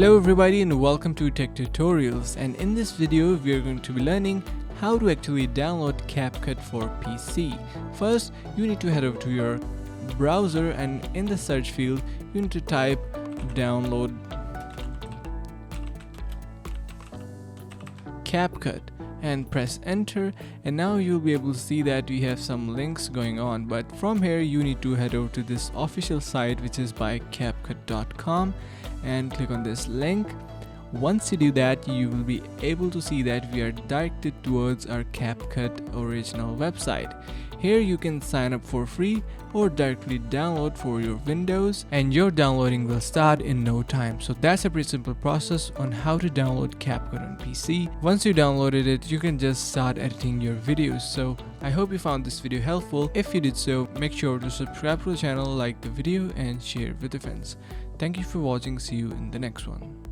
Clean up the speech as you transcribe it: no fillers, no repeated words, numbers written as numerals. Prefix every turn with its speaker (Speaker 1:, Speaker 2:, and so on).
Speaker 1: Hello everybody and welcome to Tech Tutorials, and in this video we are going to be learning how to actually download CapCut for PC. First, you need to head over to your browser and in the search field you need to type download CapCut and press enter, and now you'll be able to see that we have some links going on, but from here you need to head over to this official site, which is by CapCut.com, and click on this link. Once you do that, you will be able to see that we are directed towards our CapCut original website. Here you can sign up for free or directly download for your Windows, and your downloading will start in no time. So that's a pretty simple process on how to download CapCut on PC. Once you downloaded it, you can just start editing your videos. So I hope you found this video helpful. If you did so, make sure to subscribe to the channel, like the video and share it with your friends. Thank you for watching. See you in the next one.